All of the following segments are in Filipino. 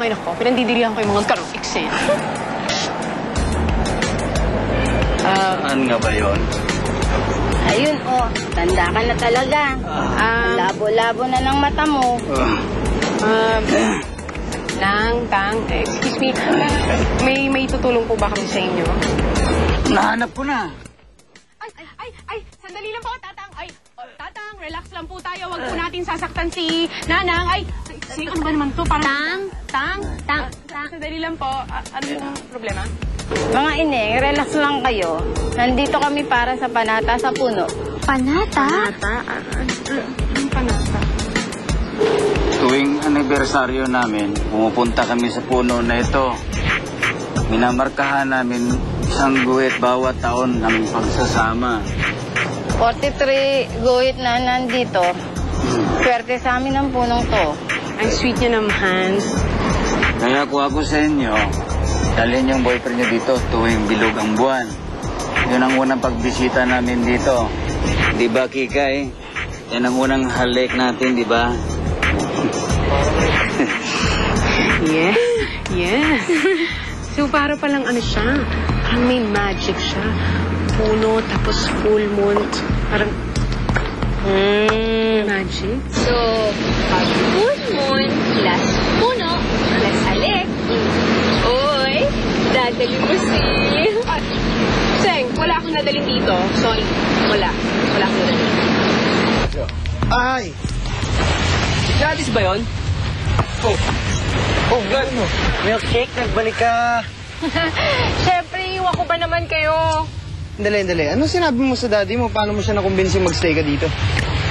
Ay, nako. Pinandidirihan ko yung mga ganong eksena. Saan nga ba yun? Ayun, oh. Tanda ka na talaga. Labo-labo na ng mata mo. Excuse me. May tutulong po ba kami sa inyo? Nahanap ko na. Ay, sandali lang po, Tatang. Tatang, relax lang po tayo. Huwag po natin sasaktan si Nanang. Ano ba naman to? Tang. Sandali lang po. Ano yung problema? Mga ineng, relax lang kayo. Nandito kami para sa panata sa puno. Panata? Anong panata? Tuwing anibersaryo namin, pumupunta kami sa puno na ito. Minamarkahan namin isang guhit bawat taon ng pagsasama. 43 guhit na nandito. Swerte sa amin ang punong to. Ang sweet niya naman. Kaya kung ako sa inyo, dalhin yung boyfriend niyo dito tuwing bilog ang buwan. Yun ang unang pagbisita namin dito. Di ba, Kikay? Yan ang unang halik natin, di ba? Yes. So, para palang ano siya, parang may magic siya. Puno, tapos full moon. Parang, magic. So, pag full moon, plus puno, plus halik. Oy, dadali mo si... Seng, wala akong nadaling dito. Sorry. Wala akong nadaling. Ay! Gladys ba yun? Oh, gano'n. Milkshake, nagbalik ka. Siyempre, iwan ko ba naman kayo? Dali. Ano sinabi mo sa daddy mo? Paano mo siya nakumbinsi magstay ka dito?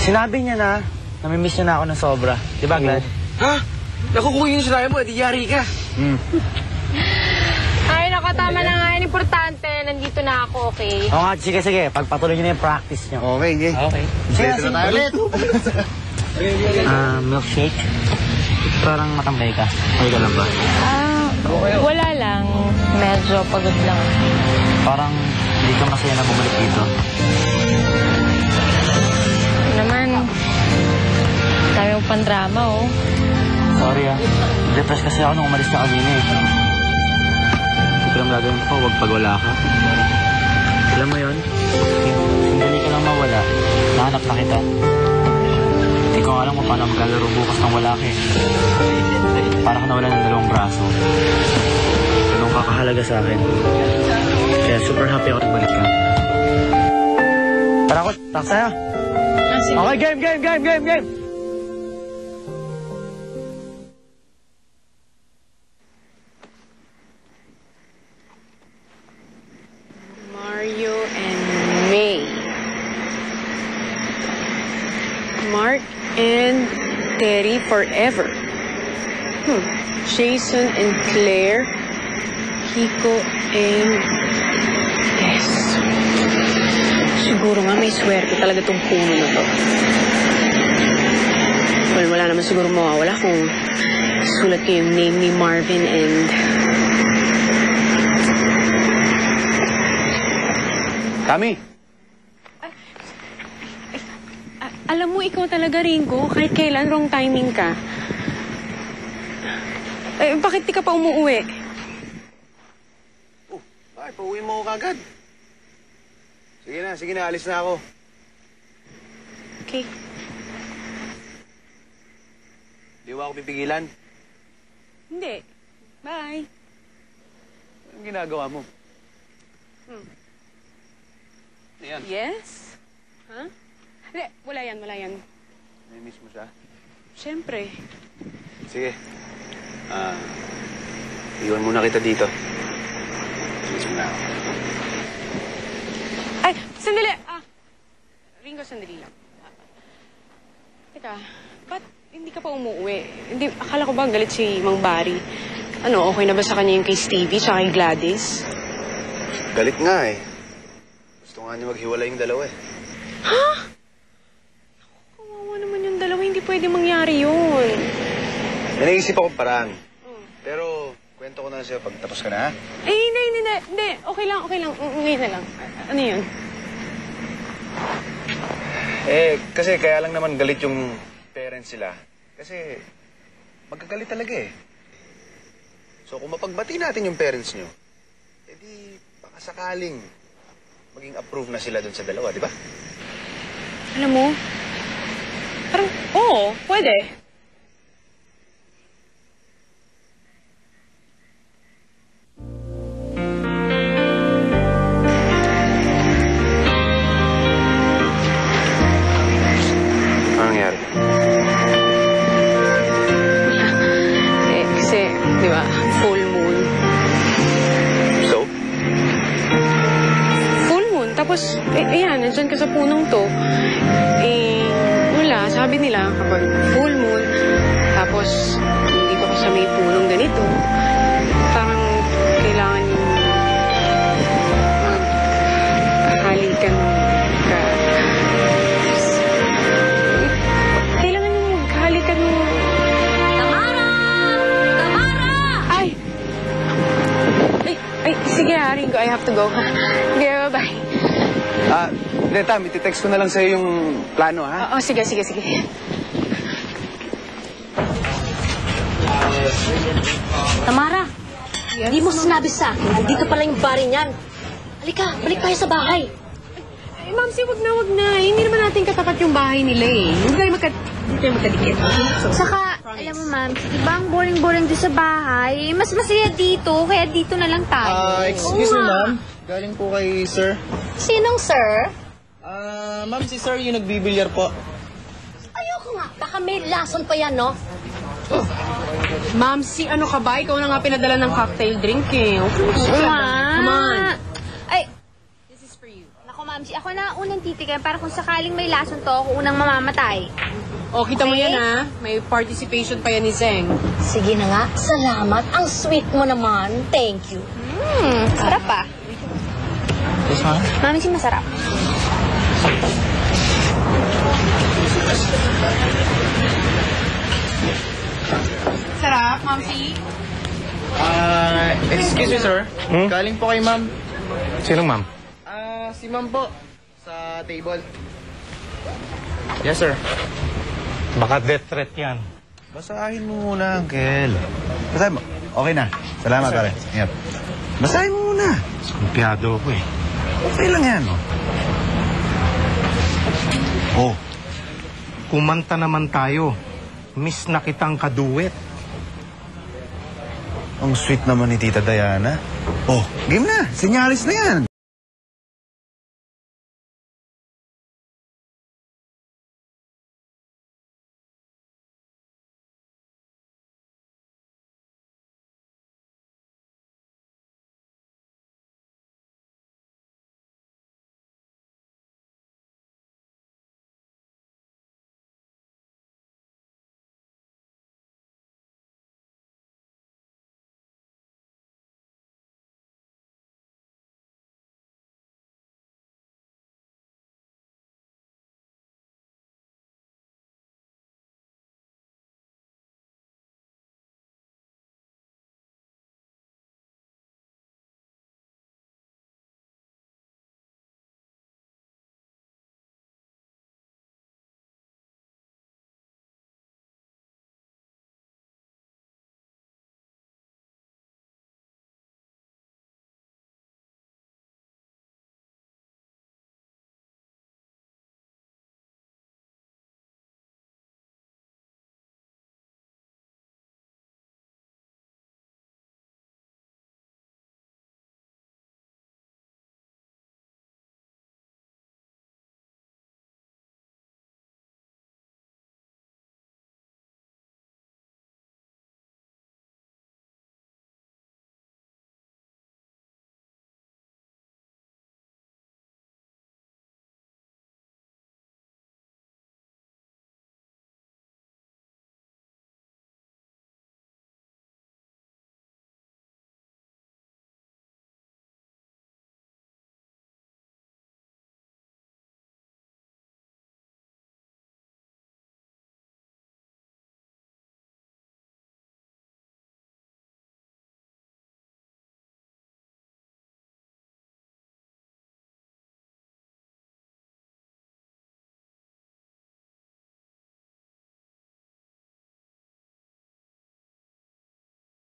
Sinabi niya na, namimiss niya na ako ng sobra. Di ba, Glad? Ha? Naku, kung yun sinabi mo, di yari ka. Ay, nakatama na nga yan. Importante. Nandito na ako, okay? Oo nga, sige. Pagpatuloy niyo na yung practice niyo. Okay, okay. Okay. Sige na tayo ulit. Milkshake? Parang matambay ka. Okay ka lang ba? Wala lang. Medyo pagod lang. Parang hindi ka masaya na bumalik dito. Naman, dami mo pang drama, oh. Sorry depressed kasi ako nung umalis na kanina eh. Hindi ko lang gagawin ko, wag pag wala ka. Alam mo yun? Sandali ka lang mawala. Nahanap na kita. Hindi ko alam kung paano maglalaro bukas nang wala ka eh. Para ka nawala ng dalawang braso. Ganun kakahalaga sa akin. Kaya super happy ako nagbalik ka. Tara ko, taksaya. Okay, game! Mario and May. Mark and Terry forever. Jason and Claire. Kiko and Tess. Siguro nga may swerte talaga tong puno na to. Well, wala naman siguro mawawala kung sulat ko yung name ni Marvin and... Kami. Alam mo, ikaw talaga, Ringo. Kahit kailan, wrong timing ka. Bakit di ka pa umuwi? Ay, pauwi mo ako kagad. Sige na, alis na ako. Okay. Di ba ako pipigilan? Hindi. Bye. Anong ginagawa mo? Ayan. Yes? Huh? Hindi, wala yan. Namiss mo siya? Siyempre. Sige. Iwan muna kita dito. Miss mo na ako. Ay, sandali! Ringo, sandali lang. Teka, ba't hindi ka pa umuwi? Hindi, akala ko ba galit si Mang Barry? Ano, okay na ba sa kanya yung kay Stevie tsaka kay Gladys? Galit nga eh. Gusto nga niya maghiwalay yung dalawa eh. Ha? Kawawa naman yung dalawa, hindi pwede mangyari yun. May naisip akong paraan. Pero, kwento ko na sa'yo pag tapos ka na, ha? Eh, hindi. Okay lang. Ngayon na lang. Ano yun? Kasi kaya lang naman galit yung parents sila. Kasi, magkagalit talaga eh. So kung mapagbati natin yung parents nyo, edi baka sakaling maging approve na sila dun sa dalawa, di ba? Alam mo, parang, oo, pwede. Ano nangyari? Kasi, di ba, full moon. So? Full moon, tapos, ayan, nandyan ka sa punong to. Wala, sabi nila, kapag full moon, tapos, dito ka sa may punong ganito, parang, kailangan yung, halikan ka. Kailangan yung halikan mo. Tamara! Tamara! Ay, sige, Ringo, I have to go. Okay, bye-bye. Tam, iti-text ko na lang sa'yo yung plano, ha? Oo, sige. Tamara, hindi mo sinabi sa akin, nandito pala yung bari niyan. Halika, balik tayo sa bahay. Ay, Mamsi, wag na. Hindi naman natin katapat yung bahay nila eh. Hindi tayo magkadikit. Saka, alam mo ma'am, diba ang boring-boring doon sa bahay? Mas masaya dito, kaya dito na lang tayo. Excuse me, ma'am. Galing po kay sir. Sinong sir? Ma'am, si sir yung nagbibilyar po. Ayoko nga, baka may lason pa yan, no? Mamsi, ano ka ba? Ikaw na nga pinadala ng cocktail drink eh. Okay, come on. Ay, This is for you. naku ma'am, ako na unang titigan para kung sakaling may lason to, ako unang mamamatay. O, kita mo Okay. yan ha. May participation pa yan ni Zeng. Sige na nga, salamat. Ang sweet mo naman. Thank you. Sarap pa. Yes, ma'am. Mami, si masarap. Sarap, Mamsi. Excuse me, sir. Galing po kay ma'am. Sino, ma'am? Si ma'am po. Sa table. Yes, sir. Baka death threat yan. Basahin mo muna, Uncle. Basahin mo. Okay na. Salamat, pare. Ingat. Basahin mo muna. Kumpiyado ako eh. Okay lang yan. Oh. Kumanta naman tayo. Miss na kitang kaduwet. Ang sweet naman ni Tita Diana. Oh, game na. Sinyalis na yan.